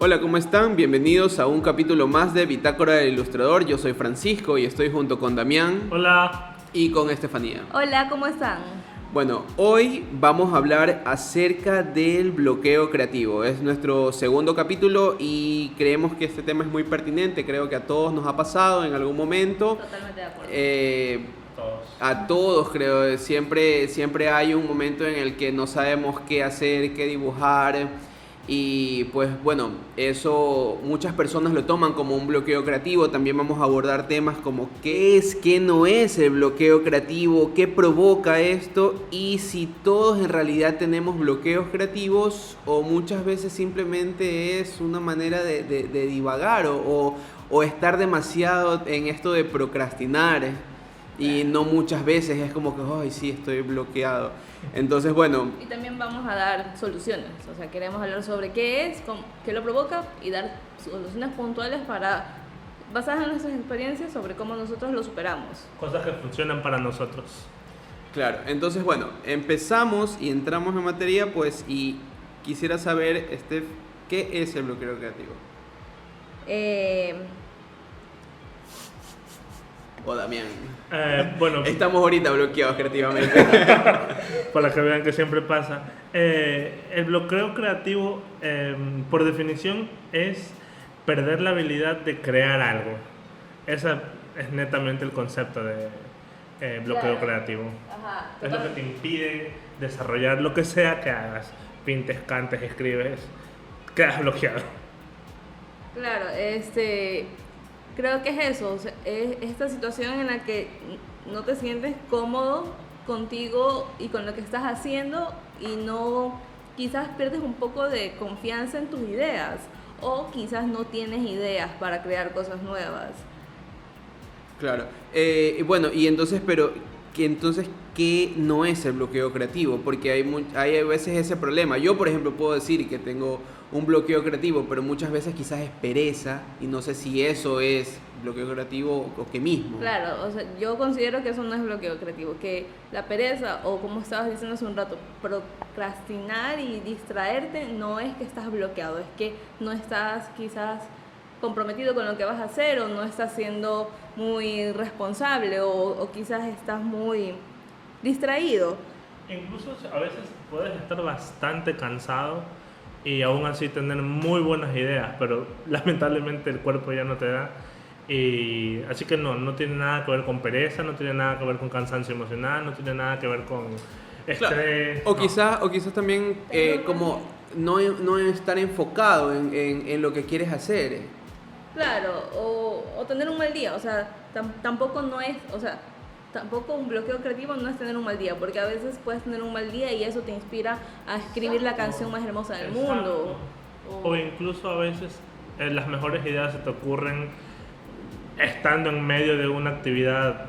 Hola, ¿cómo están? Bienvenidos a un capítulo más de Bitácora del Ilustrador. Yo soy Francisco y estoy junto con Damián. Hola. Y con Estefanía. Hola, ¿cómo están? Bueno, hoy vamos a hablar acerca del bloqueo creativo. Es nuestro segundo capítulo y creemos que este tema es muy pertinente. Creo que a todos nos ha pasado en algún momento. Totalmente de acuerdo. A todos creo, siempre hay un momento en el que no sabemos qué hacer, qué dibujar. Y pues bueno, eso muchas personas lo toman como un bloqueo creativo. También vamos a abordar temas como qué es, qué no es el bloqueo creativo, qué provoca esto y si todos en realidad tenemos bloqueos creativos o muchas veces simplemente es una manera de divagar o estar demasiado en esto de procrastinar. Y no muchas veces es como que, ay, sí, estoy bloqueado. Entonces, bueno. Y también vamos a dar soluciones. O sea, queremos hablar sobre qué es, qué lo provoca y dar soluciones puntuales basadas en nuestras experiencias sobre cómo nosotros lo superamos. Cosas que funcionan para nosotros. Claro, entonces, bueno, empezamos y entramos en materia, pues, y quisiera saber, Steph, ¿qué es el bloqueo creativo? O Damián. Bueno, estamos ahorita bloqueados creativamente. para que vean que siempre pasa. El bloqueo creativo, por definición, es perder la habilidad de crear algo. Ese es netamente el concepto de bloqueo creativo. Ajá, es lo que te impide desarrollar lo que sea que hagas. Pintes, cantes, escribes, quedas bloqueado. Claro, creo que es eso, o sea, es esta situación en la que no te sientes cómodo contigo y con lo que estás haciendo y no, quizás pierdes un poco de confianza en tus ideas o quizás no tienes ideas para crear cosas nuevas. Claro, y bueno, y entonces, pero ¿qué no es el bloqueo creativo? Porque hay a veces ese problema. Yo, por ejemplo, puedo decir que tengo un bloqueo creativo, pero muchas veces quizás es pereza y no sé si eso es bloqueo creativo o qué mismo. Claro, o sea, yo considero que eso no es bloqueo creativo, que la pereza o como estabas diciendo hace un rato, procrastinar y distraerte no es que estás bloqueado, es que no estás quizás comprometido con lo que vas a hacer o no estás siendo muy responsable o quizás estás muy distraído. Incluso a veces puedes estar bastante cansado y aún así tener muy buenas ideas, pero lamentablemente el cuerpo ya no te da. Y así que no tiene nada que ver con pereza, no tiene nada que ver con cansancio emocional, no tiene nada que ver con estrés. Claro. O quizás también como no estar enfocado en lo que quieres hacer. Claro, o tener un mal día, o sea, tampoco no es, o sea, tampoco un bloqueo creativo no es tener un mal día, porque a veces puedes tener un mal día y eso te inspira a escribir la canción más hermosa del mundo. O incluso a veces las mejores ideas se te ocurren estando en medio de una actividad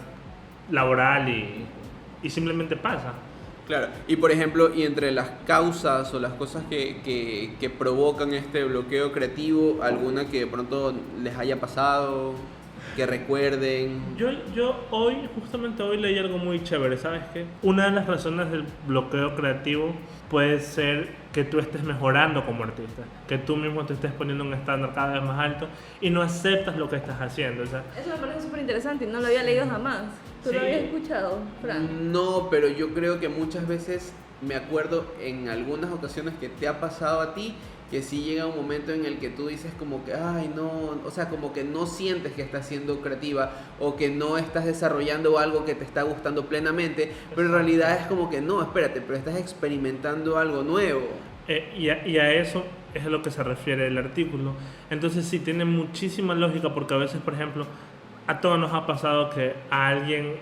laboral y simplemente pasa. Claro, y por ejemplo, y entre las causas o las cosas que provocan este bloqueo creativo, alguna que de pronto les haya pasado, que recuerden. Yo justamente hoy leí algo muy chévere, ¿sabes qué? Una de las razones del bloqueo creativo puede ser que tú estés mejorando como artista, que tú mismo te estés poniendo un estándar cada vez más alto y no aceptas lo que estás haciendo. O sea, eso me parece súper interesante y no lo había leído jamás. ¿Tú lo habías escuchado, Fran? No, pero yo creo que muchas veces me acuerdo en algunas ocasiones que te ha pasado a ti, que sí llega un momento en el que tú dices como que, ay, no, o sea, como que no sientes que estás siendo creativa o que no estás desarrollando algo que te está gustando plenamente, pero en realidad es como que no, espérate, pero estás experimentando algo nuevo. Y a eso es a lo que se refiere el artículo. Entonces sí, tiene muchísima lógica porque a veces, por ejemplo, a todos nos ha pasado que a alguien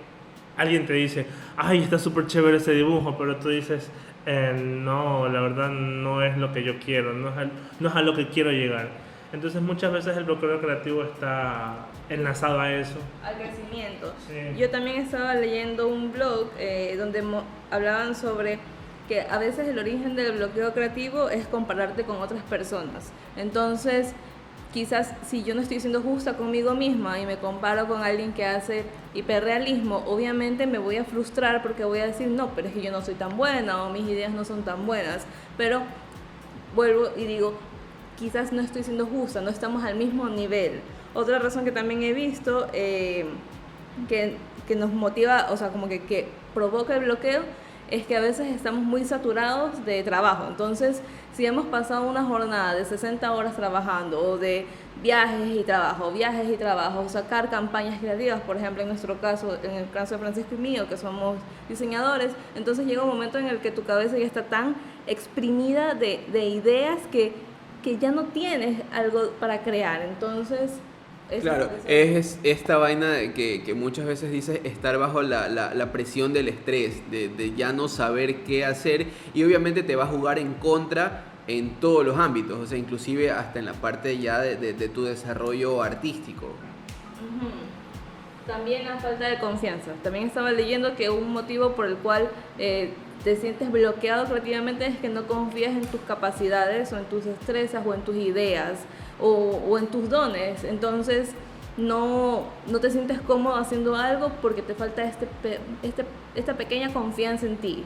te dice, ay, está súper chévere ese dibujo, pero tú dices, no, la verdad no es lo que yo quiero, no es a lo que quiero llegar. Entonces muchas veces el bloqueo creativo está enlazado a eso. Al crecimiento. Sí. Yo también estaba leyendo un blog donde hablaban sobre que a veces el origen del bloqueo creativo es compararte con otras personas. Entonces, quizás si yo no estoy siendo justa conmigo misma y me comparo con alguien que hace hiperrealismo, obviamente me voy a frustrar porque voy a decir, no, pero es que yo no soy tan buena o mis ideas no son tan buenas. Pero vuelvo y digo, quizás no estoy siendo justa, no estamos al mismo nivel. Otra razón que también he visto que nos motiva, o sea, como que provoca el bloqueo, es que a veces estamos muy saturados de trabajo. Entonces, si hemos pasado una jornada de 60 horas trabajando o de viajes y trabajo, sacar campañas creativas, por ejemplo, en nuestro caso, en el caso de Francisco y mío, que somos diseñadores, entonces llega un momento en el que tu cabeza ya está tan exprimida de ideas que ya no tienes algo para crear. Entonces, claro, es esta vaina de que muchas veces dices estar bajo la presión del estrés, de ya no saber qué hacer, y obviamente te va a jugar en contra en todos los ámbitos, o sea, inclusive hasta en la parte ya de tu desarrollo artístico. También la falta de confianza. También estaba leyendo que un motivo por el cual te sientes bloqueado creativamente es que no confías en tus capacidades o en tus destrezas o en tus ideas o en tus dones. Entonces no te sientes cómodo haciendo algo porque te falta esta pequeña confianza en ti.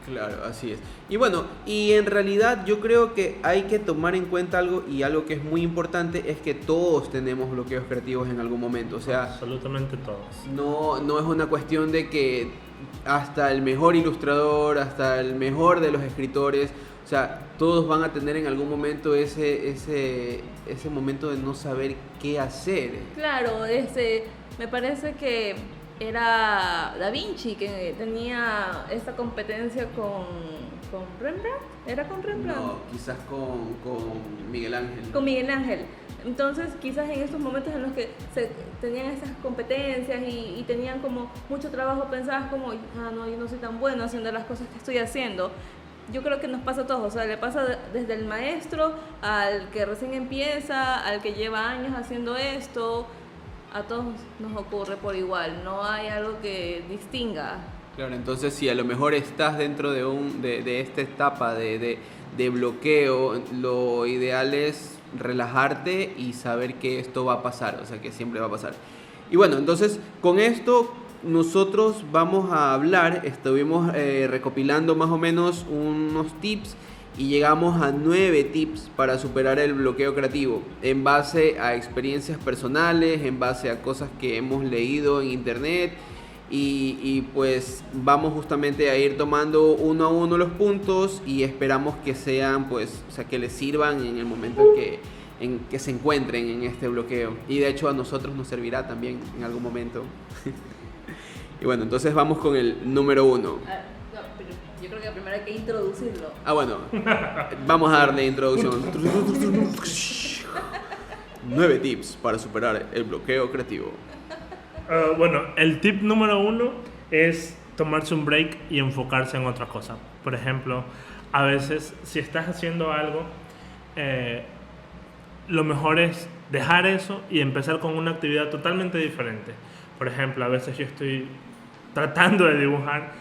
Claro, así es. Y bueno, y en realidad yo creo que hay que tomar en cuenta algo, y algo que es muy importante es que todos tenemos bloqueos creativos en algún momento. O sea, absolutamente todos. No es una cuestión de que hasta el mejor ilustrador, hasta el mejor de los escritores, o sea, todos van a tener en algún momento ese momento de no saber qué hacer. Claro, me parece que era Da Vinci que tenía esta competencia con Rembrandt. ¿Era con Rembrandt? No, quizás con Miguel Ángel. Con Miguel Ángel. Entonces, quizás en estos momentos en los que tenían estas competencias y tenían como mucho trabajo, pensabas como, no, yo no soy tan bueno haciendo las cosas que estoy haciendo. Yo creo que nos pasa a todos, o sea, le pasa desde el maestro al que recién empieza, al que lleva años haciendo esto. A todos nos ocurre por igual, no hay algo que distinga. Claro, entonces si a lo mejor estás dentro de esta etapa de bloqueo, lo ideal es relajarte y saber que esto va a pasar, o sea, que siempre va a pasar. Y bueno, entonces con esto nosotros vamos a hablar, estuvimos recopilando más o menos unos tips y llegamos a 9 tips para superar el bloqueo creativo en base a experiencias personales, en base a cosas que hemos leído en internet, y pues vamos justamente a ir tomando uno a uno los puntos y esperamos que sean, pues, o sea, que les sirvan en el momento en que se encuentren en este bloqueo, y de hecho a nosotros nos servirá también en algún momento. Y bueno, entonces vamos con el número 1. Yo creo que primero hay que introducirlo. Bueno, vamos a darle introducción. 9 tips para superar el bloqueo creativo. Bueno, el tip número 1 es tomarse un break y enfocarse en otra cosa. Por ejemplo, a veces si estás haciendo algo, lo mejor es dejar eso y empezar con una actividad totalmente diferente. Por ejemplo, a veces yo estoy tratando de dibujar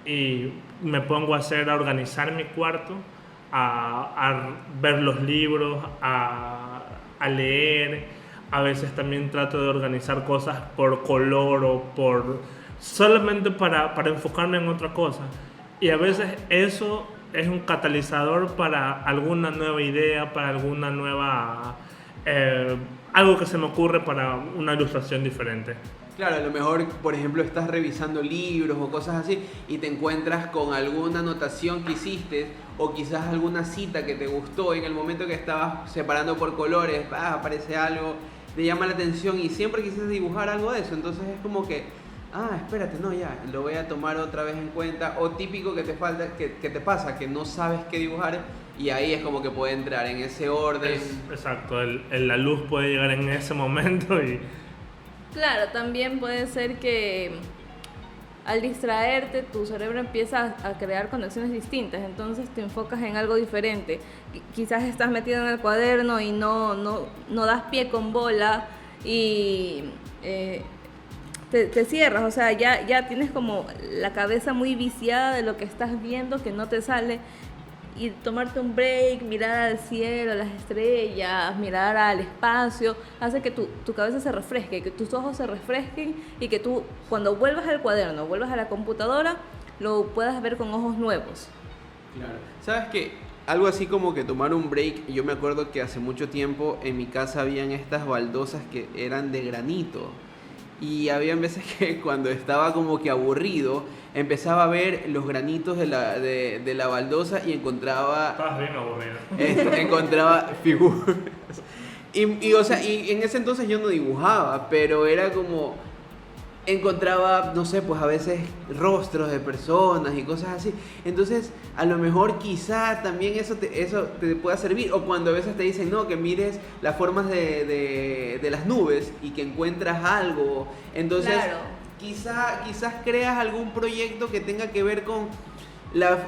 y me pongo a organizar mi cuarto, a ver los libros, a leer. A veces también trato de organizar cosas por color o solamente para enfocarme en otra cosa. Y a veces eso es un catalizador para alguna nueva idea, para alguna nueva... algo que se me ocurre para una ilustración diferente. Claro, a lo mejor, por ejemplo, estás revisando libros o cosas así y te encuentras con alguna anotación que hiciste, o quizás alguna cita que te gustó en el momento que estabas separando por colores, aparece algo, te llama la atención y siempre quisiste dibujar algo de eso. Entonces es como que, espérate, no, ya, lo voy a tomar otra vez en cuenta. O típico que te pasa, que no sabes qué dibujar, y ahí es como que puede entrar en ese orden. Exacto, la luz puede llegar en ese momento y... Claro, también puede ser que al distraerte tu cerebro empieza a crear conexiones distintas, entonces te enfocas en algo diferente. Quizás estás metido en el cuaderno y no das pie con bola y te cierras, o sea, ya tienes como la cabeza muy viciada de lo que estás viendo que no te sale. Y tomarte un break, mirar al cielo, las estrellas, mirar al espacio, hace que tu cabeza se refresque, que tus ojos se refresquen y que tú, cuando vuelvas al cuaderno, vuelvas a la computadora, lo puedas ver con ojos nuevos. Claro. ¿Sabes qué? algo así como que tomar un break. Yo me acuerdo que hace mucho tiempo en mi casa habían estas baldosas que eran de granito. Y habían veces que cuando estaba como que aburrido, empezaba a ver los granitos de la baldosa y encontraba... Estabas bien aburrido. Encontraba figuras. O sea, y en ese entonces yo no dibujaba, pero era como... Encontraba, no sé, pues a veces rostros de personas y cosas así. Entonces, a lo mejor quizá también eso te pueda servir. O cuando a veces te dicen, no, que mires las formas de las nubes y que encuentras algo. Entonces, Claro. quizás creas algún proyecto que tenga que ver con las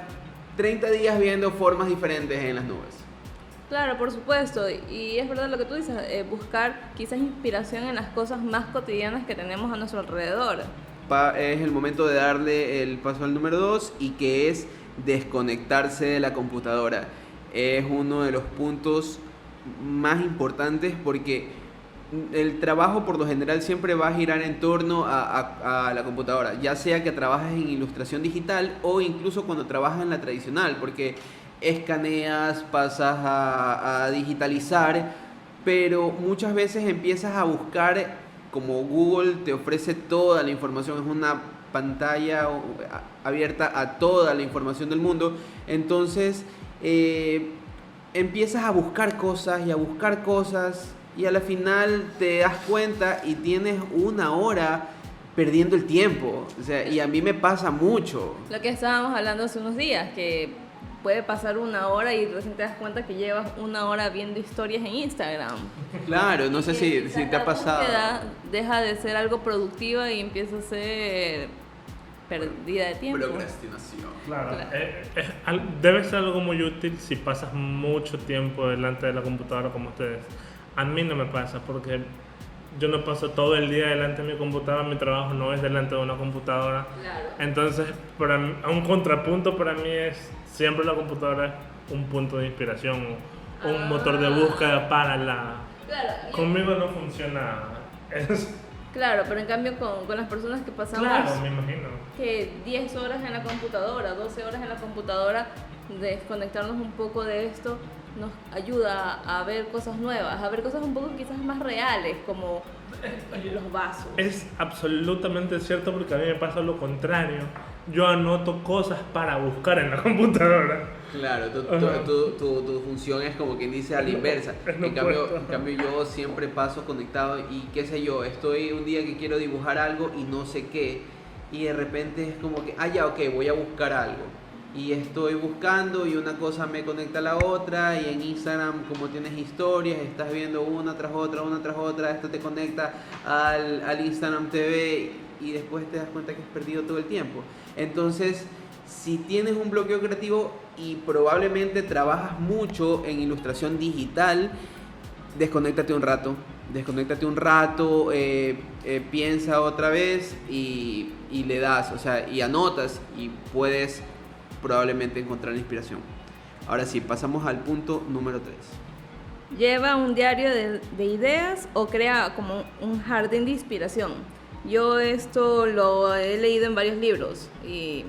30 días viendo formas diferentes en las nubes. Claro, por supuesto, y es verdad lo que tú dices, buscar quizás inspiración en las cosas más cotidianas que tenemos a nuestro alrededor. Es el momento de darle el paso al número 2 y que es desconectarse de la computadora. Es uno de los puntos más importantes porque el trabajo por lo general siempre va a girar en torno a la computadora, ya sea que trabajes en ilustración digital o incluso cuando trabajas en la tradicional, porque escaneas, pasas a digitalizar, pero muchas veces empiezas a buscar, como Google te ofrece toda la información, es una pantalla abierta a toda la información del mundo, entonces empiezas a buscar cosas y a buscar cosas y a la final te das cuenta y tienes una hora perdiendo el tiempo, o sea, y a mí me pasa mucho. Lo que estábamos hablando hace unos días, que puede pasar una hora y recién te das cuenta que llevas una hora viendo historias en Instagram. Claro, no sé si Quizás te ha la pasado. búsqueda deja de ser algo productiva y empieza a ser pérdida de tiempo. Procrastinación. Claro, Claro. debe ser algo muy útil si pasas mucho tiempo delante de la computadora como ustedes. A mí no me pasa porque yo no paso todo el día delante de mi computadora, mi trabajo no es delante de una computadora. Claro. Entonces, a un contrapunto para mí es siempre la computadora es un punto de inspiración, un motor de búsqueda para la... Claro. Conmigo no funciona. Claro, pero en cambio con las personas que pasamos Claro, me imagino. que 10 horas en la computadora, 12 horas en la computadora, desconectarnos un poco de esto nos ayuda a ver cosas nuevas, a ver cosas un poco quizás más reales, como los vasos. Es absolutamente cierto porque a mí me pasa lo contrario. Yo anoto cosas para buscar en la computadora. Claro, Ajá. tu función es como quien dice a la inversa. es lo En cambio, opuesto. yo siempre paso conectado y qué sé yo, estoy un día que quiero dibujar algo y no sé qué. Y de repente es como que, ya, ok, voy a buscar algo. Y estoy buscando y una cosa me conecta a la otra y en Instagram como tienes historias, estás viendo una tras otra, esto te conecta al Instagram TV y después te das cuenta que has perdido todo el tiempo. Entonces, si tienes un bloqueo creativo y probablemente trabajas mucho en ilustración digital, desconéctate un rato, piensa otra vez y le das, o sea, y anotas y puedes probablemente encontrar inspiración. Ahora sí, pasamos al punto número 3. Lleva un diario de ideas o crea como un jardín de inspiración. Yo esto lo he leído en varios libros y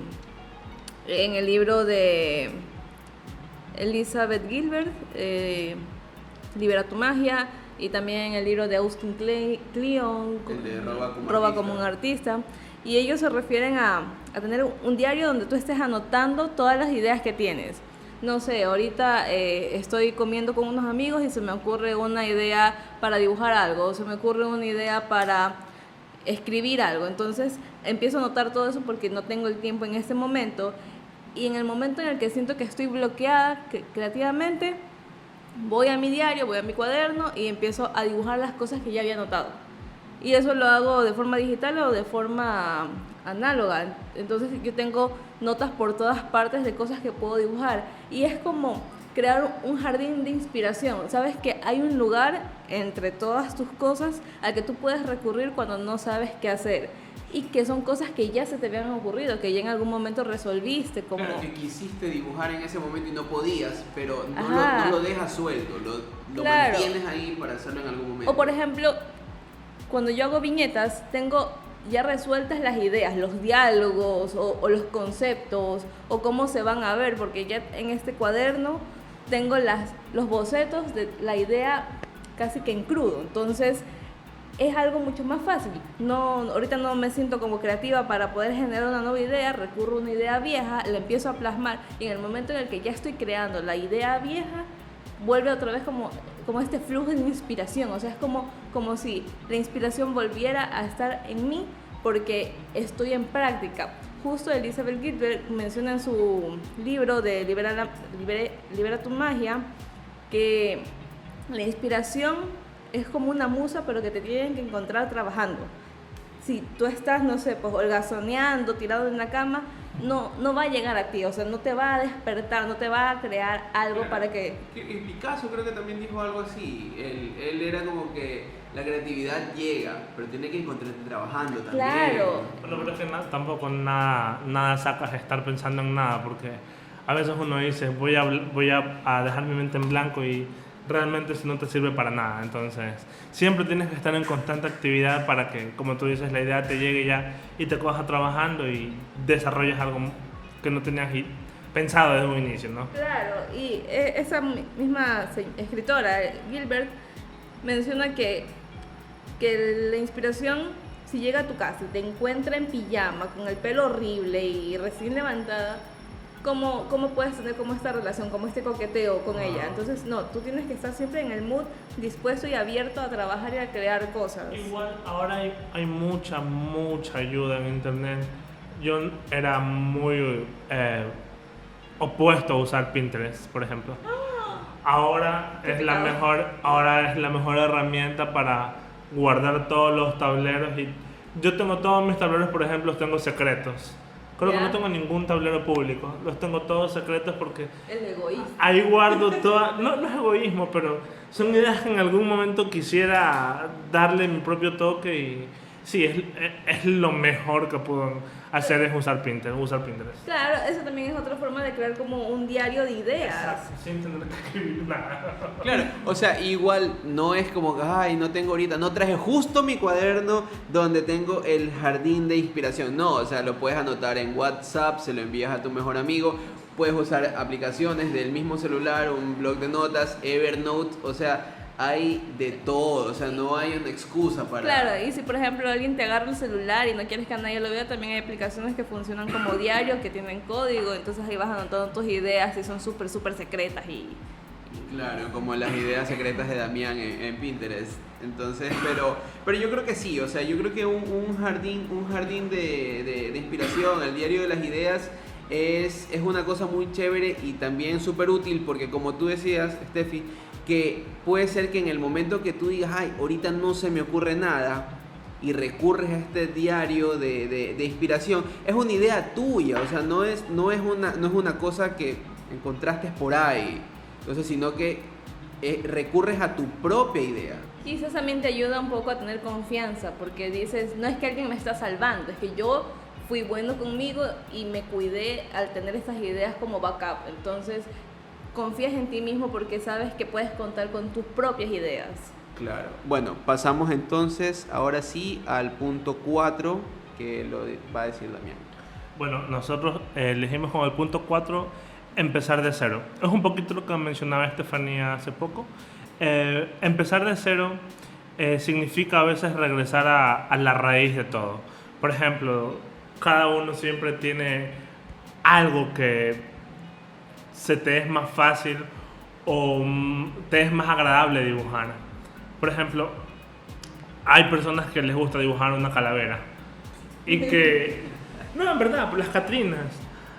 en el libro de Elizabeth Gilbert, Libera tu magia, y también en el libro de Austin Kleon, El de Roba como un artista. Y ellos se refieren a tener un diario donde tú estés anotando todas las ideas que tienes. No sé, ahorita estoy comiendo con unos amigos y se me ocurre una idea para dibujar algo, o se me ocurre una idea para escribir algo. Entonces empiezo a anotar todo eso porque no tengo el tiempo en este momento. Y en el momento en el que siento que estoy bloqueada creativamente, voy a mi diario, voy a mi cuaderno y empiezo a dibujar las cosas que ya había anotado. Y eso lo hago de forma digital o de forma análoga. Entonces yo tengo notas por todas partes de cosas que puedo dibujar. Y es como crear un jardín de inspiración. Sabes que hay un lugar entre todas tus cosas al que tú puedes recurrir cuando no sabes qué hacer. Y que son cosas que ya se te habían ocurrido, que ya en algún momento resolviste. Como... Claro, que quisiste dibujar en ese momento y no podías, pero Ajá. no lo dejas suelto, lo Claro. mantienes ahí para hacerlo en algún momento. O por ejemplo, cuando yo hago viñetas, tengo ya resueltas las ideas, los diálogos o los conceptos o cómo se van a ver, porque ya en este cuaderno tengo los bocetos de la idea casi que en crudo. Entonces es algo mucho más fácil. Ahorita no me siento como creativa para poder generar una nueva idea, recurro a una idea vieja, la empiezo a plasmar y en el momento en el que ya estoy creando la idea vieja, vuelve otra vez como este flujo de inspiración. O sea, es como si la inspiración volviera a estar en mí porque estoy en práctica. Justo Elizabeth Gilbert menciona en su libro de Libera tu magia que la inspiración es como una musa, pero que te tienen que encontrar trabajando. Si tú estás, no sé, pues holgazaneando, tirado en la cama, no va a llegar a ti, o sea, no te va a despertar, no te va a crear algo para que... Picasso creo que también dijo algo así. Él era como que la creatividad llega, pero tiene que encontrarte trabajando también. Claro. Bueno, pero es que tampoco nada sacas estar pensando en nada, porque a veces uno dice, voy a dejar mi mente en blanco y realmente eso no te sirve para nada. Entonces, siempre tienes que estar en constante actividad para que, como tú dices, la idea te llegue ya y te cojas trabajando y desarrolles algo que no tenías pensado desde un inicio, ¿no? Claro, y esa misma escritora, Gilbert, menciona que la inspiración, si llega a tu casa y te encuentra en pijama, con el pelo horrible y recién levantada, ¿cómo puedes tener como esta relación, como este coqueteo con ella? Entonces, no, tú tienes que estar siempre en el mood dispuesto y abierto a trabajar y a crear cosas. Igual, ahora hay mucha ayuda en internet. Yo era muy opuesto a usar Pinterest, por ejemplo. Ahora es la mejor herramienta para guardar todos los tableros. Y yo tengo todos mis tableros, por ejemplo, los tengo secretos. Creo que no tengo ningún tablero público, los tengo todos secretos porque... El egoísmo. Ahí guardo toda... No es egoísmo, pero son ideas que en algún momento quisiera darle mi propio toque y... Sí, es lo mejor que puedo hacer es usar Pinterest. Claro, eso también es otra forma de crear como un diario de ideas. Exacto, sin tener que escribir nada. Claro, o sea, igual no es como que, ay, no tengo ahorita, no traje justo mi cuaderno donde tengo el jardín de inspiración. No, o sea, lo puedes anotar en WhatsApp, se lo envías a tu mejor amigo, puedes usar aplicaciones del mismo celular, un blog de notas, Evernote, o sea, hay de todo, o sea, no hay una excusa para... Claro, y si por ejemplo alguien te agarra el celular y no quieres que nadie lo vea, también hay aplicaciones que funcionan como diarios, que tienen código, entonces ahí vas anotando tus ideas y son súper secretas y... Claro, como las ideas secretas de Damián en Pinterest. Entonces, pero yo creo que sí, o sea, yo creo que un jardín de inspiración, el diario de las ideas, es una cosa muy chévere y también súper útil porque como tú decías, Steffi, que puede ser que en el momento que tú digas, ay, ahorita no se me ocurre nada y recurres a este diario de inspiración, es una idea tuya, o sea, no es una cosa que encontraste por ahí, entonces, sino que recurres a tu propia idea. Quizás también te ayuda un poco a tener confianza, porque dices, no es que alguien me está salvando, es que yo fui bueno conmigo y me cuidé al tener estas ideas como backup, entonces confías en ti mismo porque sabes que puedes contar con tus propias ideas. Claro. Bueno, pasamos entonces, ahora sí, al punto 4, que lo va a decir Damián. Bueno, nosotros elegimos como el punto 4, empezar de cero. Es un poquito lo que mencionaba Estefanía hace poco. Empezar de cero significa a veces regresar a la raíz de todo. Por ejemplo, cada uno siempre tiene algo que se te es más fácil o te es más agradable dibujar. Por ejemplo, hay personas que les gusta dibujar una calavera y que... No, en verdad, las Catrinas.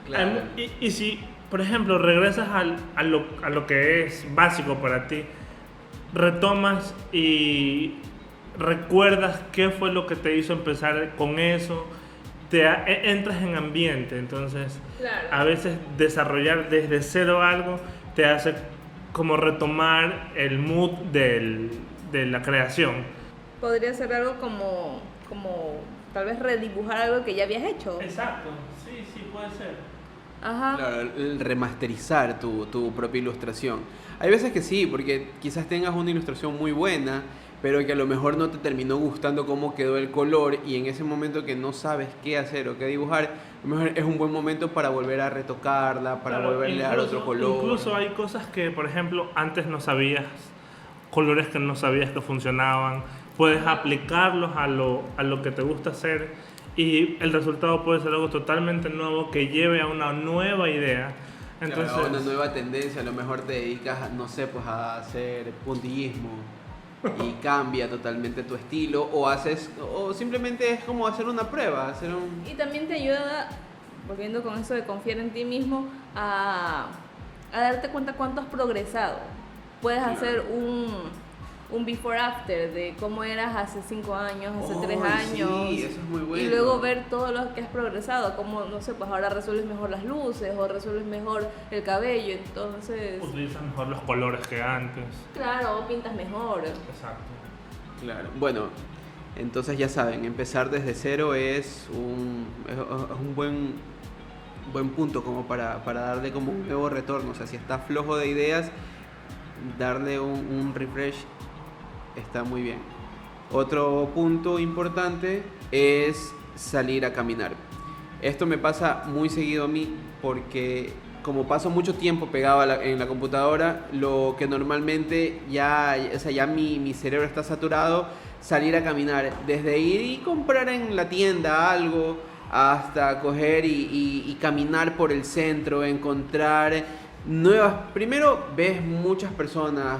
Claro. Y si, por ejemplo, regresas a lo que es básico para ti, retomas y recuerdas qué fue lo que te hizo empezar con eso, entras en ambiente, entonces claro. A veces desarrollar desde cero algo te hace como retomar el mood de la creación. Podría ser algo como tal vez redibujar algo que ya habías hecho. Exacto, sí, puede ser. Ajá. Claro, el remasterizar tu propia ilustración. Hay veces que sí, porque quizás tengas una ilustración muy buena, pero que a lo mejor no te terminó gustando cómo quedó el color y en ese momento que no sabes qué hacer o qué dibujar, a lo mejor es un buen momento para volver a retocarla, para Claro, volverle a dar otro color. Incluso hay cosas que, por ejemplo, antes no sabías, colores que no sabías que funcionaban, puedes aplicarlos a lo que te gusta hacer y el resultado puede ser algo totalmente nuevo que lleve a una nueva idea. Entonces, Claro, una nueva tendencia, a lo mejor te dedicas, no sé, pues a hacer puntillismo y cambia totalmente tu estilo o simplemente es como hacer una prueba, hacer un... Y también te ayuda, volviendo con eso de confiar en ti mismo, a darte cuenta cuánto has progresado. Puedes hacer un before after de cómo eras hace 5 años, hace 3 años. Sí, eso es muy bueno. Y luego ver todo lo que has progresado, como, no sé, pues ahora resuelves mejor las luces o resuelves mejor el cabello, entonces... utilizas mejor los colores que antes. Claro, o pintas mejor. Exacto. Claro, bueno, entonces ya saben, empezar desde cero es un buen punto como para darle como un nuevo retorno. O sea, si estás flojo de ideas, darle un refresh está muy bien. Otro punto importante es salir a caminar. Esto me pasa muy seguido a mí porque como paso mucho tiempo pegado en la computadora, lo que normalmente ya mi cerebro está saturado, salir a caminar, desde ir y comprar en la tienda algo, hasta coger y caminar por el centro, encontrar nuevas... Primero ves muchas personas,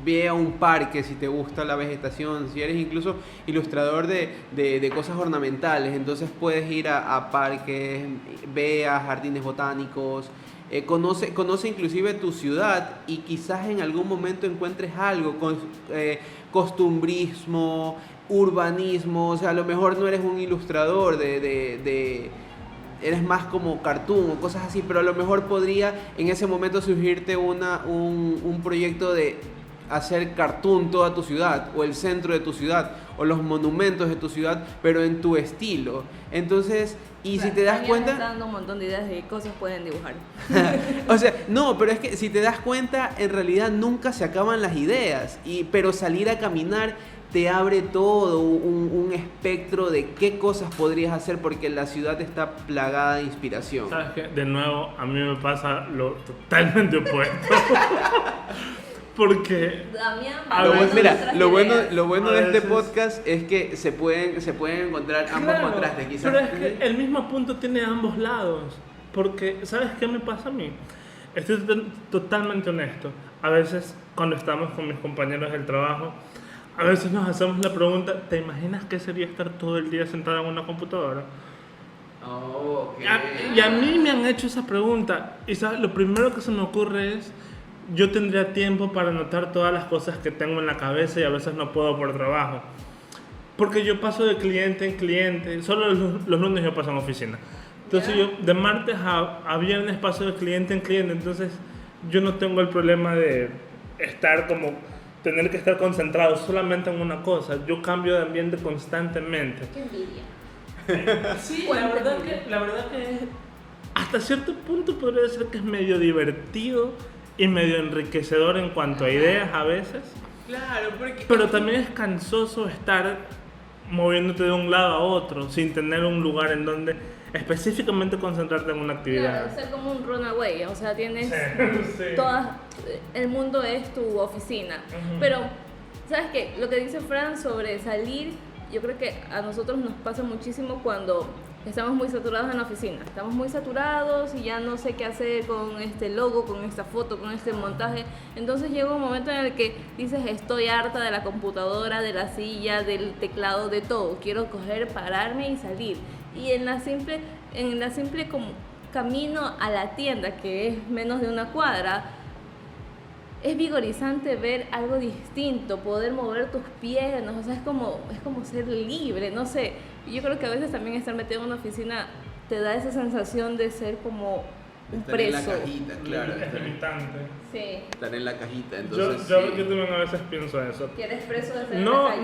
ve a un parque si te gusta la vegetación, si eres incluso ilustrador de cosas ornamentales, entonces puedes ir a parques, ve a jardines botánicos, conoce inclusive tu ciudad y quizás en algún momento encuentres algo, costumbrismo, urbanismo, o sea, a lo mejor no eres un ilustrador eres más como cartoon o cosas así, pero a lo mejor podría en ese momento surgirte un proyecto de hacer cartoon toda tu ciudad o el centro de tu ciudad o los monumentos de tu ciudad, pero en tu estilo. Entonces, y si te das cuenta... está dando un montón de ideas de cosas pueden dibujar. O sea, no, pero es que si te das cuenta, en realidad nunca se acaban las ideas, pero salir a caminar te abre todo un espectro de qué cosas podrías hacer porque la ciudad está plagada de inspiración. ¿Sabes qué? De nuevo, a mí me pasa lo totalmente opuesto. Porque Damián, Mira, lo bueno A de este veces- podcast es que se pueden encontrar ambos Claro, contrastes, quizás. pero es que el mismo punto tiene ambos lados. Porque, ¿sabes qué me pasa a mí? Estoy totalmente honesto. A veces, cuando estamos con mis compañeros del trabajo, a veces nos hacemos la pregunta, ¿te imaginas qué sería estar todo el día sentado en una computadora? Oh, ok. Y a mí me han hecho esa pregunta. Y ¿sabes? Lo primero que se me ocurre es, yo tendría tiempo para anotar todas las cosas que tengo en la cabeza y a veces no puedo por trabajo. Porque yo paso de cliente en cliente, solo los lunes yo paso en oficina. Entonces yo de martes a viernes paso de cliente en cliente, entonces yo no tengo el problema de tener que estar concentrado solamente en una cosa. Yo cambio de ambiente constantemente. Qué envidia. Sí, la verdad que hasta cierto punto podría decir que es medio divertido y medio enriquecedor en cuanto a ideas a veces, Claro, porque... pero también es cansoso estar moviéndote de un lado a otro sin tener un lugar en donde específicamente concentrarte en una actividad. Claro, ser como un runaway, o sea, tienes Sí. el mundo es tu oficina. Ujú. Pero, ¿sabes qué? Lo que dice Fran sobre salir, yo creo que a nosotros nos pasa muchísimo cuando estamos muy saturados en la oficina. Estamos muy saturados y ya no sé qué hacer con este logo, con esta foto, con este montaje. Entonces llega un momento en el que dices, estoy harta de la computadora, de la silla, del teclado, de todo. Quiero coger, pararme y salir. Y en la simple como camino a la tienda, que es menos de una cuadra, es vigorizante ver algo distinto, poder mover tus piernas, o sea, es como ser libre, no sé. Yo creo que a veces también estar metido en una oficina te da esa sensación de ser como un Estar en la preso. cajita, claro. Es limitante. Sí, Estar en la cajita, Yo entonces... sí. también a veces pienso eso. que eres preso de estar en la No, calle.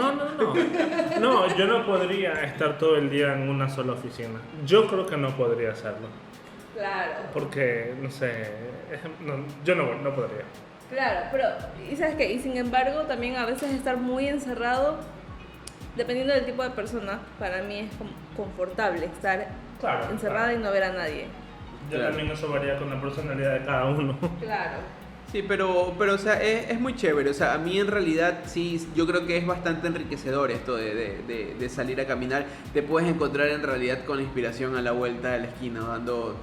no. No, yo no podría estar todo el día en una sola oficina. Yo creo que no podría hacerlo. Claro, Porque, no sé, yo no podría. Claro, pero, ¿y sabes qué? Y sin embargo, también a veces estar muy encerrado, dependiendo del tipo de persona, para mí es confortable estar Claro, encerrada claro. y no ver a nadie. Yo Claro. también eso varía con la personalidad de cada uno. Claro. Sí, pero o sea, es muy chévere. O sea, a mí en realidad sí, yo creo que es bastante enriquecedor esto de salir a caminar. Te puedes encontrar en realidad con la inspiración a la vuelta de la esquina, dando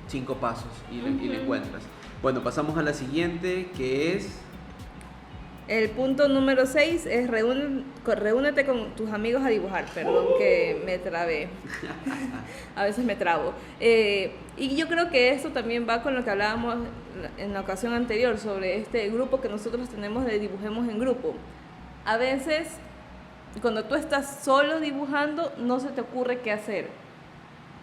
5 pasos y lo encuentras. Bueno, pasamos a la siguiente, que es... El punto número 6 es reúnete con tus amigos a dibujar. Perdón que me trabé. A veces me trabo. Y yo creo que esto también va con lo que hablábamos en la ocasión anterior sobre este grupo que nosotros tenemos de dibujemos en grupo. A veces, cuando tú estás solo dibujando, no se te ocurre qué hacer.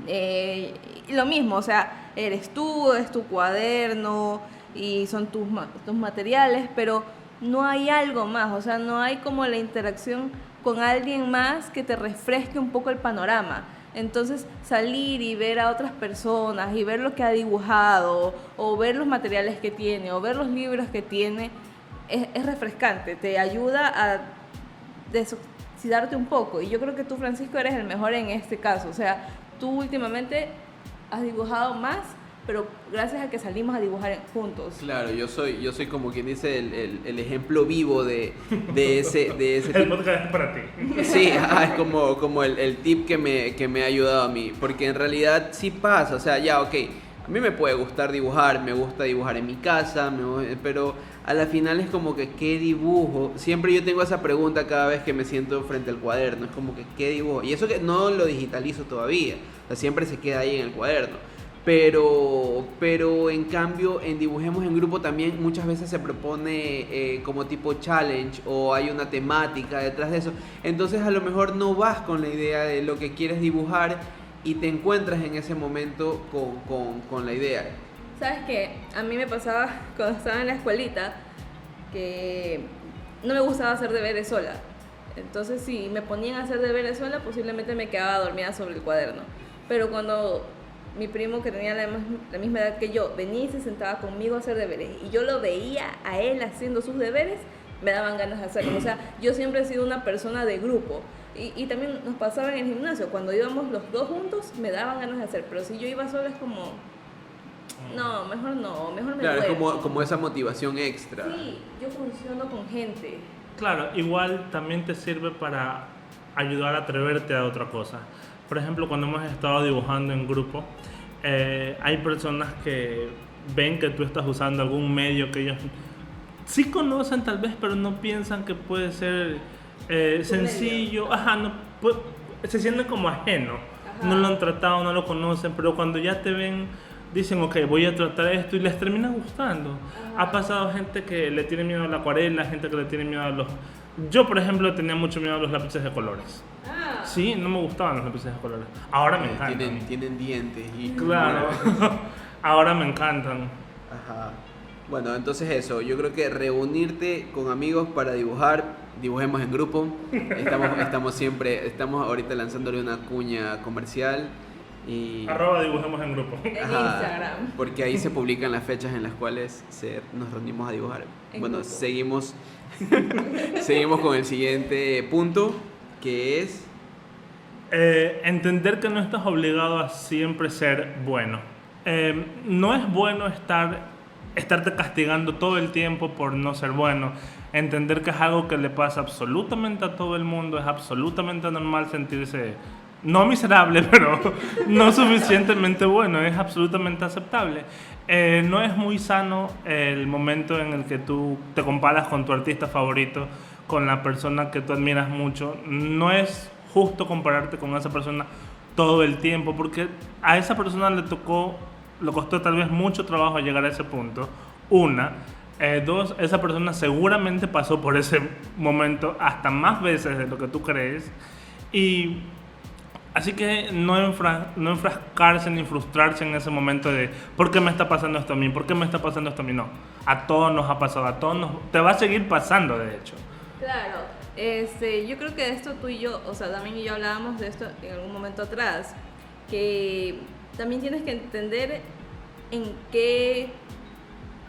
Y lo mismo, o sea, eres tú, es tu cuaderno y son tus materiales, pero no hay algo más, o sea, no hay como la interacción con alguien más que te refresque un poco el panorama. Entonces, salir y ver a otras personas y ver lo que ha dibujado, o ver los materiales que tiene, o ver los libros que tiene, es refrescante, te ayuda a desoxidarte un poco. Y yo creo que tú, Francisco, eres el mejor en este caso. O sea, tú últimamente has dibujado más, pero gracias a que salimos a dibujar juntos. Claro, yo soy como quien dice el ejemplo vivo de ese El tipo. podcast es para ti. Sí, es como el tip que me ha ayudado a mí, porque en realidad sí pasa, o sea, ya, ok, a mí me puede gustar dibujar, me gusta dibujar en mi casa, pero a la final es como que, ¿qué dibujo? Siempre yo tengo esa pregunta cada vez que me siento frente al cuaderno, es como que, ¿qué dibujo? Y eso que no lo digitalizo todavía, o sea, siempre se queda ahí en el cuaderno. Pero en cambio en Dibujemos en Grupo también muchas veces se propone como tipo challenge o hay una temática detrás de eso. Entonces a lo mejor no vas con la idea de lo que quieres dibujar y te encuentras en ese momento con la idea. ¿Sabes qué? A mí me pasaba cuando estaba en la escuelita que no me gustaba hacer deberes sola. Entonces si me ponían a hacer deberes sola, posiblemente me quedaba dormida sobre el cuaderno. Pero cuando mi primo, que tenía la misma edad que yo, venía y se sentaba conmigo a hacer deberes y yo lo veía a él haciendo sus deberes, me daban ganas de hacerlo. O sea, yo siempre he sido una persona de grupo y también nos pasaba en el gimnasio, cuando íbamos los dos juntos me daban ganas de hacer, pero si yo iba sola es como, no, mejor me Claro, es duermo. como esa motivación extra. Sí, yo funciono con gente. Claro, igual también te sirve para ayudar a atreverte a otra cosa. Por ejemplo, cuando hemos estado dibujando en grupo, hay personas que ven que tú estás usando algún medio que ellos sí conocen tal vez, pero no piensan que puede ser sencillo. Ajá, no, se sienten como ajeno. Ajá. No lo han tratado, no lo conocen, pero cuando ya te ven, dicen, ok, voy a tratar esto y les termina gustando. Ajá. Ha pasado gente que le tiene miedo a la acuarela, gente que le tiene miedo a los... Yo, por ejemplo, tenía mucho miedo a los lápices de colores. Ah, Sí, no me gustaban los lápices de colores. Ahora me encantan. Tienen dientes y... Claro. Ahora me encantan. Ajá. Bueno, entonces eso, yo creo que reunirte con amigos para dibujar, dibujemos en grupo. Estamos ahorita lanzándole una cuña comercial y... @dibujemos en grupo. en Ajá, Instagram. porque ahí se publican las fechas en las cuales nos reunimos a dibujar. En Bueno, grupo. seguimos con el siguiente punto, que es... Entender que no estás obligado a siempre ser bueno. No es bueno estarte castigando todo el tiempo por no ser bueno. Entender que es algo que le pasa absolutamente a todo el mundo. Es absolutamente normal sentirse, no miserable, pero no suficientemente bueno. Es absolutamente aceptable. No es muy sano el momento en el que tú te comparas con tu artista favorito, con la persona que tú admiras mucho. No es justo compararte con esa persona todo el tiempo, porque a esa persona le costó tal vez mucho trabajo llegar a ese punto. Una. Dos, esa persona seguramente pasó por ese momento hasta más veces de lo que tú crees. Y así que no enfrascarse ni frustrarse en ese momento de ¿por qué me está pasando esto a mí? ¿Por qué me está pasando esto a mí? No, a todos nos ha pasado, te va a seguir pasando, de hecho. Claro, yo creo que esto tú y yo, o sea, también y yo hablábamos de esto en algún momento atrás, que también tienes que entender en qué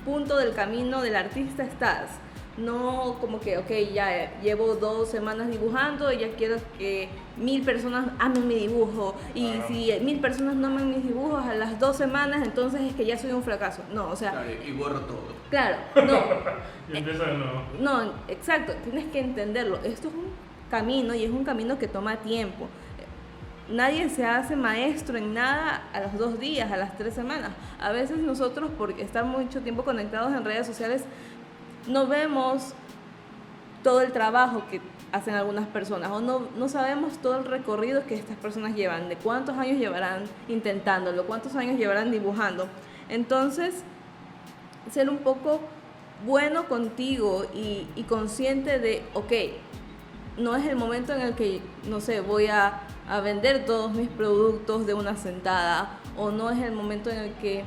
punto del camino del artista estás. No como que, ok, ya llevo 2 semanas dibujando y ya quiero que 1000 personas amen mi dibujo. Y si 1000 personas no aman mis dibujos a las 2 semanas, entonces es que ya soy un fracaso. No, o sea... Claro, y borro todo. Claro, no. Y empieza de nuevo. No, exacto, tienes que entenderlo. Esto es un camino y es un camino que toma tiempo. Nadie se hace maestro en nada a los 2 días, a las 3 semanas. A veces nosotros, por estar mucho tiempo conectados en redes sociales, no vemos todo el trabajo que hacen algunas personas o no sabemos todo el recorrido que estas personas llevan, de cuántos años llevarán intentándolo, cuántos años llevarán dibujando. Entonces, ser un poco bueno contigo y consciente de, ok, no es el momento en el que, no sé, voy a vender todos mis productos de una sentada, o no es el momento en el que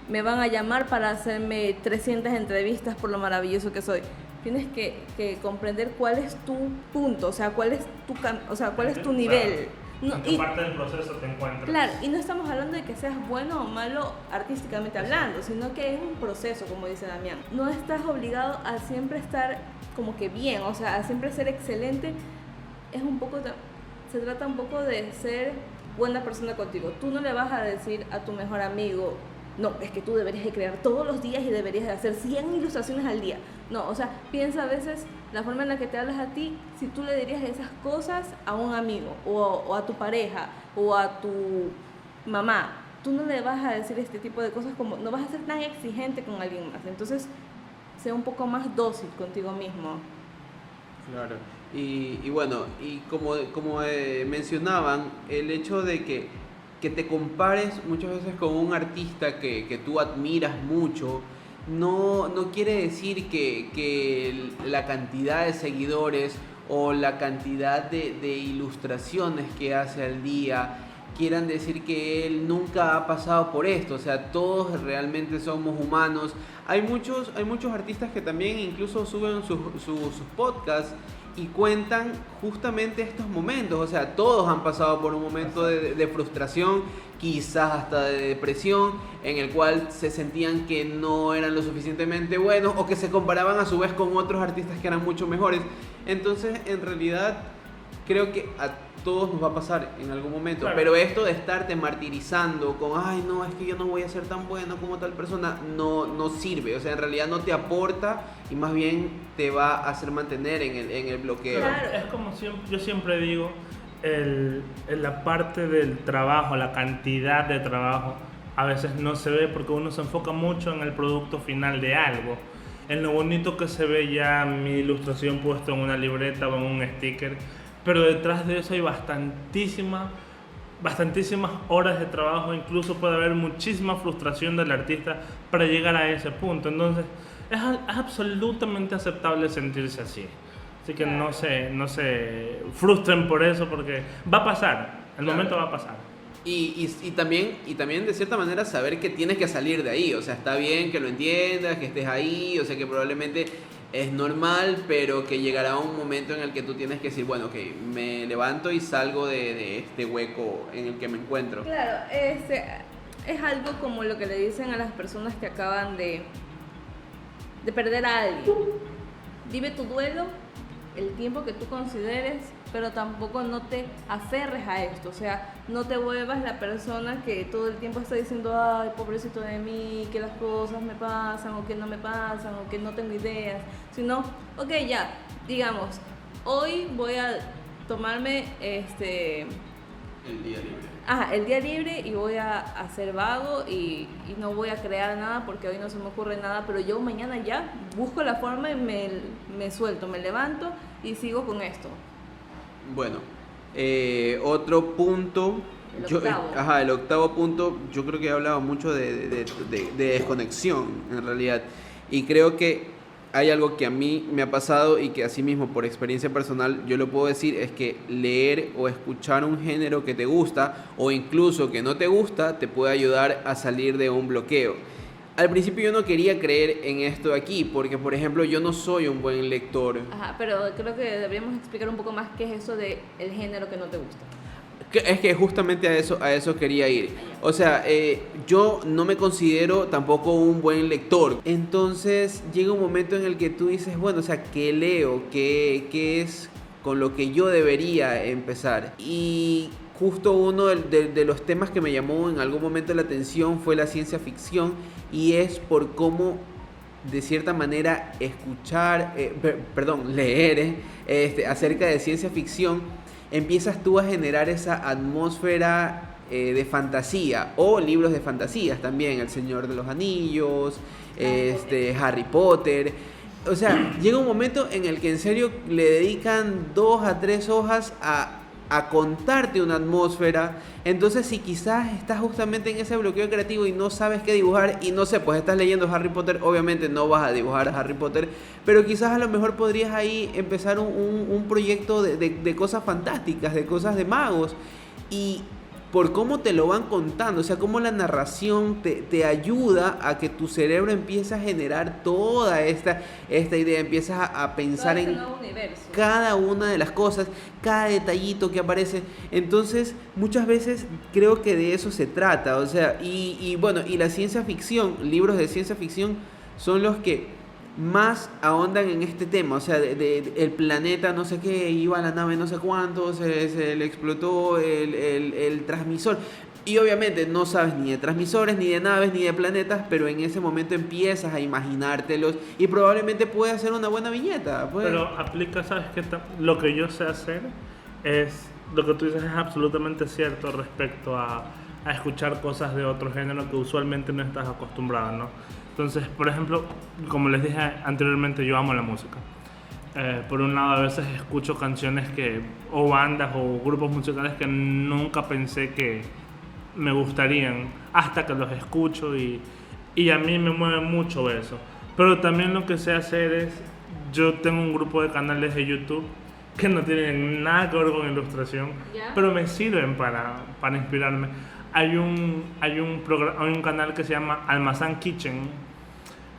me van a llamar para hacerme 300 entrevistas por lo maravilloso que soy. Tienes que comprender cuál es tu punto, o sea, cuál es tu nivel. ¿En qué parte del proceso te encuentras? Claro, y no estamos hablando de que seas bueno o malo artísticamente hablando, sino que es un proceso, como dice Damián. No estás obligado a siempre estar como que bien, o sea, a siempre ser excelente. Se trata un poco de ser buena persona contigo. Tú no le vas a decir a tu mejor amigo, no, es que tú deberías de crear todos los días y deberías de hacer 100 ilustraciones al día. No, o sea, piensa a veces la forma en la que te hablas a ti, si tú le dirías esas cosas a un amigo o a tu pareja o a tu mamá, tú no le vas a decir este tipo de cosas, como no vas a ser tan exigente con alguien más. Entonces, sea un poco más dócil contigo mismo. Claro. Y bueno, y como mencionaban, el hecho de que te compares muchas veces con un artista que tú admiras mucho, no quiere decir que la cantidad de seguidores o la cantidad de ilustraciones que hace al día quieran decir que él nunca ha pasado por esto. O sea, todos realmente somos humanos. Hay muchos artistas que también incluso suben sus podcasts y cuentan justamente estos momentos. O sea, todos han pasado por un momento de frustración, quizás hasta de depresión, en el cual se sentían que no eran lo suficientemente buenos o que se comparaban a su vez con otros artistas que eran mucho mejores. Entonces, en realidad, creo que a todos nos va a pasar en algún momento. Claro. Pero esto de estarte martirizando con, ay, no, es que yo no voy a ser tan bueno como tal persona, no sirve. O sea, en realidad no te aporta y más bien te va a hacer mantener en el bloqueo. Claro. Es como yo siempre digo, la parte del trabajo, la cantidad de trabajo, a veces no se ve porque uno se enfoca mucho en el producto final de algo. En lo bonito que se ve ya mi ilustración puesta en una libreta o en un sticker, pero detrás de eso hay bastantísimas horas de trabajo, incluso puede haber muchísima frustración del artista para llegar a ese punto. Entonces es absolutamente aceptable sentirse así. Así que no se frustren por eso, porque va a pasar, el momento va a pasar. Y también de cierta manera saber que tienes que salir de ahí. O sea, está bien que lo entiendas, que estés ahí, o sea, que probablemente es normal, pero que llegará un momento en el que tú tienes que decir, bueno, ok, me levanto y salgo de este hueco en el que me encuentro. Claro, es algo como lo que le dicen a las personas que acaban de perder a alguien. Vive tu duelo el tiempo que tú consideres, pero tampoco no te aferres a esto. O sea, no te vuelvas la persona que todo el tiempo está diciendo, ay, pobrecito de mí, que las cosas me pasan o que no me pasan o que no tengo ideas, sino, ok, ya, digamos, hoy voy a tomarme el día libre. El día libre y voy a hacer vago y no voy a crear nada porque hoy no se me ocurre nada, pero yo mañana ya busco la forma y me suelto, me levanto y sigo con esto. Bueno, otro punto, el octavo punto, yo creo que he hablado mucho de desconexión en realidad, y creo que hay algo que a mí me ha pasado y que así mismo por experiencia personal yo lo puedo decir, es que leer o escuchar un género que te gusta o incluso que no te gusta te puede ayudar a salir de un bloqueo. Al principio yo no quería creer en esto de aquí porque, por ejemplo, yo no soy un buen lector. Ajá, pero creo que deberíamos explicar un poco más qué es eso de el género que no te gusta. Es que justamente a eso quería ir. O sea, yo no me considero tampoco un buen lector. Entonces llega un momento en el que tú dices, bueno, o sea, ¿qué leo? ¿Qué es con lo que yo debería empezar? Y justo uno de los temas que me llamó en algún momento la atención fue la ciencia ficción, y es por cómo de cierta manera escuchar, leer acerca de ciencia ficción, empiezas tú a generar esa atmósfera de fantasía, o libros de fantasías también, El Señor de los Anillos, Harry Potter. O sea, llega un momento en el que en serio le dedican 2 a 3 hojas a contarte una atmósfera. Entonces, si quizás estás justamente en ese bloqueo creativo y no sabes qué dibujar, y no sé, pues estás leyendo Harry Potter, obviamente no vas a dibujar a Harry Potter, pero quizás a lo mejor podrías ahí empezar un proyecto de cosas fantásticas, de cosas de magos, y por cómo te lo van contando, o sea, cómo la narración te ayuda a que tu cerebro empiece a generar toda esta idea, empiezas a pensar en cada una de las cosas, cada detallito que aparece. Entonces, muchas veces creo que de eso se trata, o sea, y bueno, y la ciencia ficción, libros de ciencia ficción son los que más ahondan en este tema, o sea, el planeta no sé qué, iba a la nave no sé cuánto, se le explotó el transmisor, y obviamente no sabes ni de transmisores, ni de naves, ni de planetas, pero en ese momento empiezas a imaginártelos y probablemente puedes hacer una buena viñeta. Pero aplica, ¿sabes qué? Lo que yo sé hacer es, lo que tú dices es absolutamente cierto respecto a escuchar cosas de otro género que usualmente no estás acostumbrado, ¿no? Entonces, por ejemplo, como les dije anteriormente, yo amo la música. Por un lado, a veces escucho canciones o bandas o grupos musicales que nunca pensé que me gustarían, hasta que los escucho, y a mí me mueve mucho eso. Pero también lo que sé hacer es, yo tengo un grupo de canales de YouTube que no tienen nada que ver con ilustración, pero me sirven para inspirarme. Hay un canal que se llama Almazán Kitchen,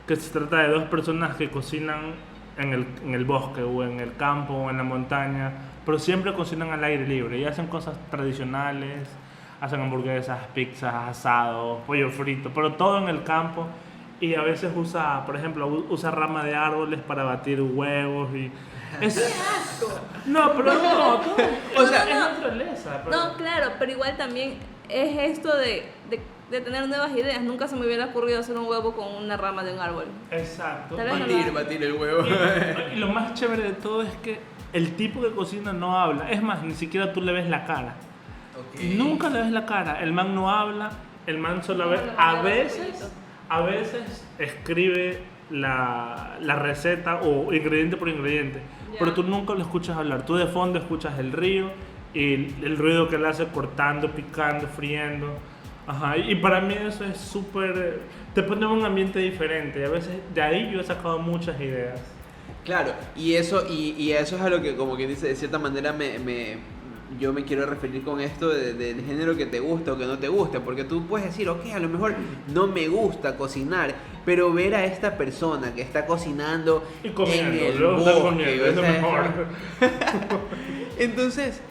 que se trata de 2 personas que cocinan en el bosque o en el campo o en la montaña, pero siempre cocinan al aire libre y hacen cosas tradicionales, hacen hamburguesas, pizzas, asados, pollo frito, pero todo en el campo, y a veces usa rama de árboles para batir huevos y... ¡Qué asco! No, pero no, o sea, es naturaleza. Pero... No, claro, pero igual también es esto de tener nuevas ideas. Nunca se me hubiera ocurrido hacer un huevo con una rama de un árbol. Exacto. Batir el huevo. Y lo más chévere de todo es que el tipo que cocina no habla. Es más, ni siquiera tú le ves la cara. Okay. Nunca le ves la cara. El man no habla. El man solo ve. A veces escribe la receta o ingrediente por ingrediente. Pero tú nunca lo escuchas hablar. Tú de fondo escuchas el río y el ruido que él hace cortando, picando, friendo. Ajá, y para mí eso es súper... Te pone en un ambiente diferente, y a veces de ahí yo he sacado muchas ideas. Claro, y eso es a lo que, como que dice, de cierta manera yo me quiero referir con esto del género que te gusta o que no te gusta, porque tú puedes decir, ok, a lo mejor no me gusta cocinar, pero ver a esta persona que está cocinando y comiendo, en el bosque, es lo mejor. Entonces...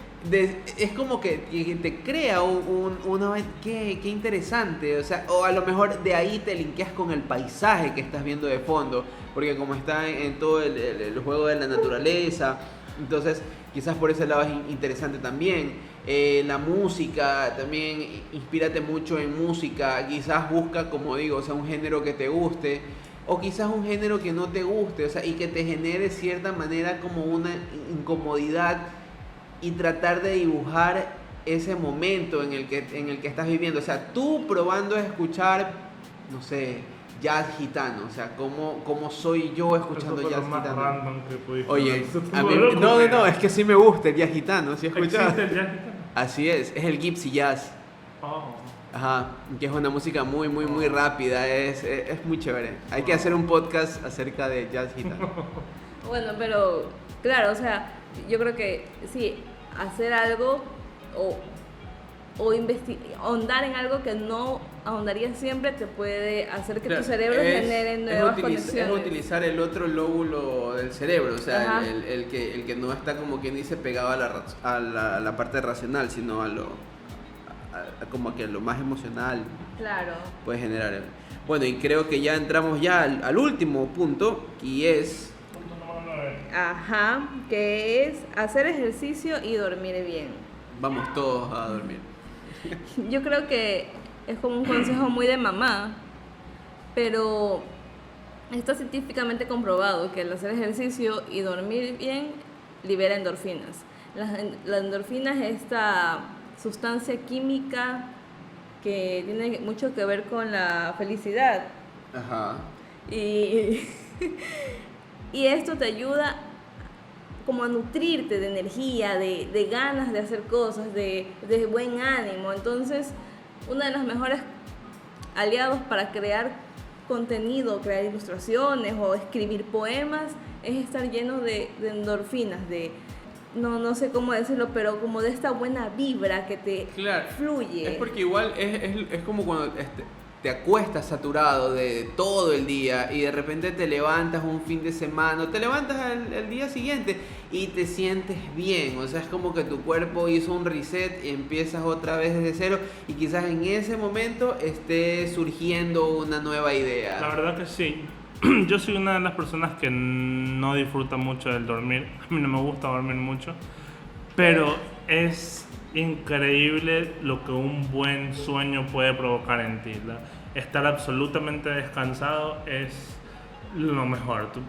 es como que te crea una... Qué interesante, o sea, o a lo mejor de ahí te linkeas con el paisaje que estás viendo de fondo, porque como está en todo el juego de la naturaleza, entonces quizás por ese lado es interesante también. La música también, inspírate mucho en música, quizás busca, como digo, o sea, un género que te guste, o quizás un género que no te guste, o sea, y que te genere cierta manera como una incomodidad, y tratar de dibujar ese momento en el que estás viviendo. O sea, tú probando a escuchar, no sé, jazz gitano. O sea, cómo soy yo escuchando jazz gitano. Oye, a mí, no, es que sí me gusta el jazz gitano. ¿Sí has escuchado? ¿Existe el jazz gitano? Así es el gypsy jazz. Oh. Ajá, que es una música muy rápida, es muy chévere. Hay que hacer un podcast acerca de jazz gitano. Bueno, pero claro, o sea, yo creo que sí, hacer algo o o ahondar en algo que no ahondarías siempre te puede hacer que Claro, tu cerebro genere nuevas conexiones. Es utilizar el otro lóbulo del cerebro, o sea, Ajá. el que no está como quien dice pegado a la parte racional, sino como que lo más emocional Claro. puede generar. Bueno, y creo que ya entramos ya al último punto, y es... Punto número 9. Ajá, que es hacer ejercicio y dormir bien. Vamos todos a dormir. Yo creo que es como un consejo muy de mamá, pero está científicamente comprobado que el hacer ejercicio y dormir bien libera endorfinas. La endorfina es esta sustancia química que tiene mucho que ver con la felicidad. Ajá. Y, y esto te ayuda como a nutrirte de energía, de ganas de hacer cosas, de buen ánimo. Entonces, uno de los mejores aliados para crear contenido, crear ilustraciones o escribir poemas es estar lleno de endorfinas, no sé cómo decirlo, pero como de esta buena vibra que te fluye. Es porque igual es como cuando te acuestas saturado de todo el día y de repente te levantas un fin de semana o te levantas el día siguiente y te sientes bien. O sea, es como que tu cuerpo hizo un reset y empiezas otra vez desde cero y quizás en ese momento esté surgiendo una nueva idea. La verdad que sí. Yo soy una de las personas que no disfruta mucho del dormir. A mí no me gusta dormir mucho. Pero es increíble lo que un buen sueño puede provocar en ti. Estar absolutamente descansado es lo mejor. Tú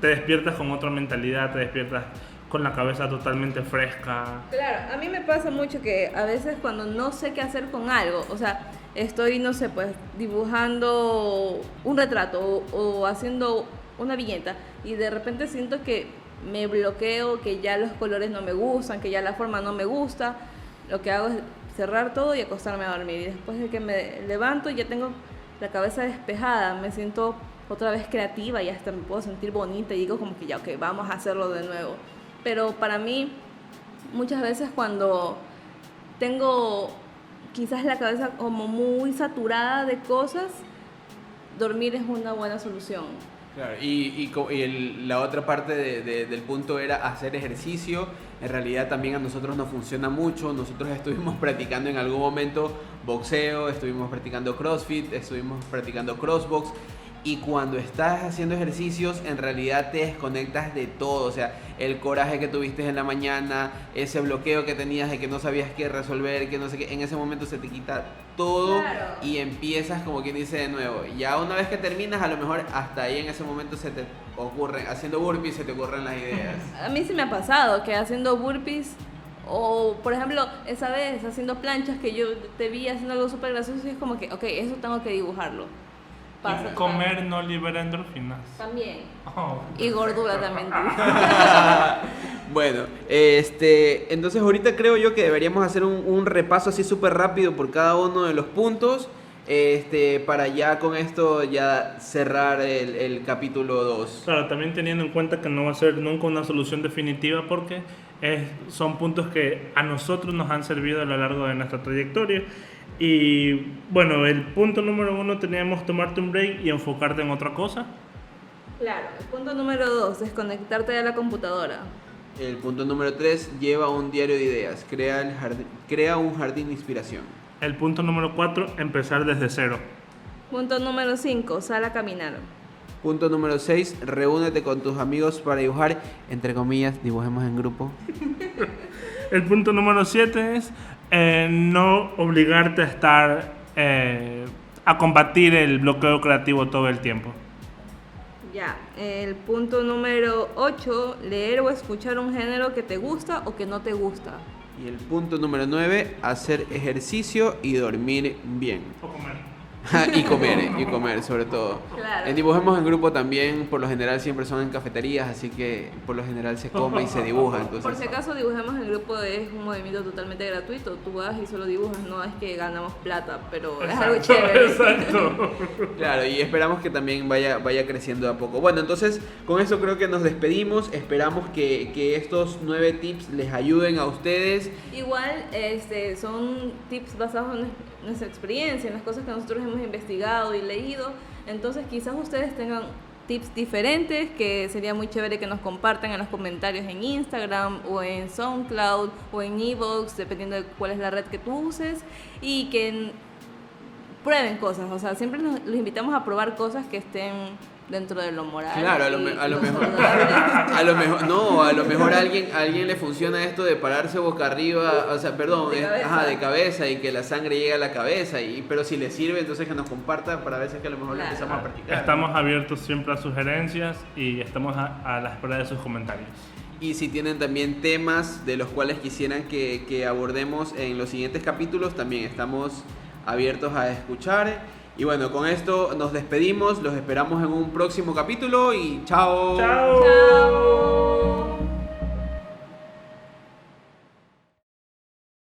te despiertas con otra mentalidad, te despiertas con la cabeza totalmente fresca. Claro, a mí me pasa mucho que a veces cuando no sé qué hacer con algo, o sea, estoy, no sé, pues dibujando un retrato o haciendo una viñeta y de repente siento que me bloqueo, que ya los colores no me gustan, que ya la forma no me gusta, lo que hago es cerrar todo y acostarme a dormir. Y después de que me levanto ya tengo la cabeza despejada, me siento otra vez creativa y hasta me puedo sentir bonita y digo como que ya, ok, vamos a hacerlo de nuevo. Pero para mí, muchas veces cuando tengo quizás la cabeza como muy saturada de cosas, dormir es una buena solución. Claro, la otra parte del punto era hacer ejercicio. En realidad también a nosotros nos funciona mucho. Nosotros estuvimos practicando en algún momento boxeo, estuvimos practicando CrossFit, estuvimos practicando CrossBox. Y cuando estás haciendo ejercicios, en realidad te desconectas de todo. O sea, el coraje que tuviste en la mañana, ese bloqueo que tenías de que no sabías qué resolver, que no sé qué, en ese momento se te quita todo. Claro. Y empiezas, como quien dice, de nuevo. Ya una vez que terminas, a lo mejor hasta ahí en ese momento se te ocurre, haciendo burpees se te ocurren las ideas. A mí sí me ha pasado que haciendo burpees o, por ejemplo, esa vez haciendo planchas que yo te vi haciendo algo súper gracioso y es como que, ok, eso tengo que dibujarlo. Y comer no libera endorfinas. También. Oh. Y gordura también. Bueno, entonces ahorita creo yo que deberíamos hacer un repaso así súper rápido por cada uno de los puntos, para ya con esto ya cerrar el capítulo 2. Claro, también teniendo en cuenta que no va a ser nunca una solución definitiva porque son puntos que a nosotros nos han servido a lo largo de nuestra trayectoria. Y bueno, el punto número 1 teníamos tomarte un break y enfocarte en otra cosa. Claro, el punto número 2, desconectarte de la computadora. El punto número 3, lleva un diario de ideas, crea un jardín de inspiración. El punto número 4, empezar desde cero. Punto número 5, sal a caminar. Punto número 6, reúnete con tus amigos para dibujar, entre comillas, dibujemos en grupo. El punto número 7 es no obligarte a estar, a combatir el bloqueo creativo todo el tiempo. Ya, el punto número 8, leer o escuchar un género que te gusta o que no te gusta. Y el punto número 9, hacer ejercicio y dormir bien. O comer. Y comer sobre todo. Claro. En Dibujemos en Grupo también, por lo general siempre son en cafeterías, así que por lo general se come y se dibuja. Entonces, Por si acaso, Dibujemos en Grupo es un movimiento totalmente gratuito. Tú vas y solo dibujas, no es que ganamos plata, pero es algo chévere. Exacto. claro, y esperamos que también vaya creciendo de a poco. Bueno, entonces con eso creo que nos despedimos. Esperamos que estos 9 tips les ayuden a ustedes. Igual son tips basados en nuestra experiencia, en las cosas que nosotros hemos investigado y leído. Entonces quizás ustedes tengan tips diferentes que sería muy chévere que nos compartan en los comentarios en Instagram o en SoundCloud o en Evox, dependiendo de cuál es la red que tú uses, y que prueben cosas. O sea, siempre los invitamos a probar cosas que estén dentro de lo moral. Claro, a lo mejor a lo mejor a alguien le funciona esto de pararse boca arriba, o sea, perdón, de cabeza y que la sangre llegue a la cabeza, pero si le sirve, entonces que nos comparta para veces que a lo mejor lo empezamos a practicar. Estamos abiertos siempre a sugerencias y estamos a la espera de sus comentarios. Y si tienen también temas de los cuales quisieran que abordemos en los siguientes capítulos, también estamos abiertos a escuchar. Y bueno, con esto nos despedimos, los esperamos en un próximo capítulo y chao. Chao. Chao.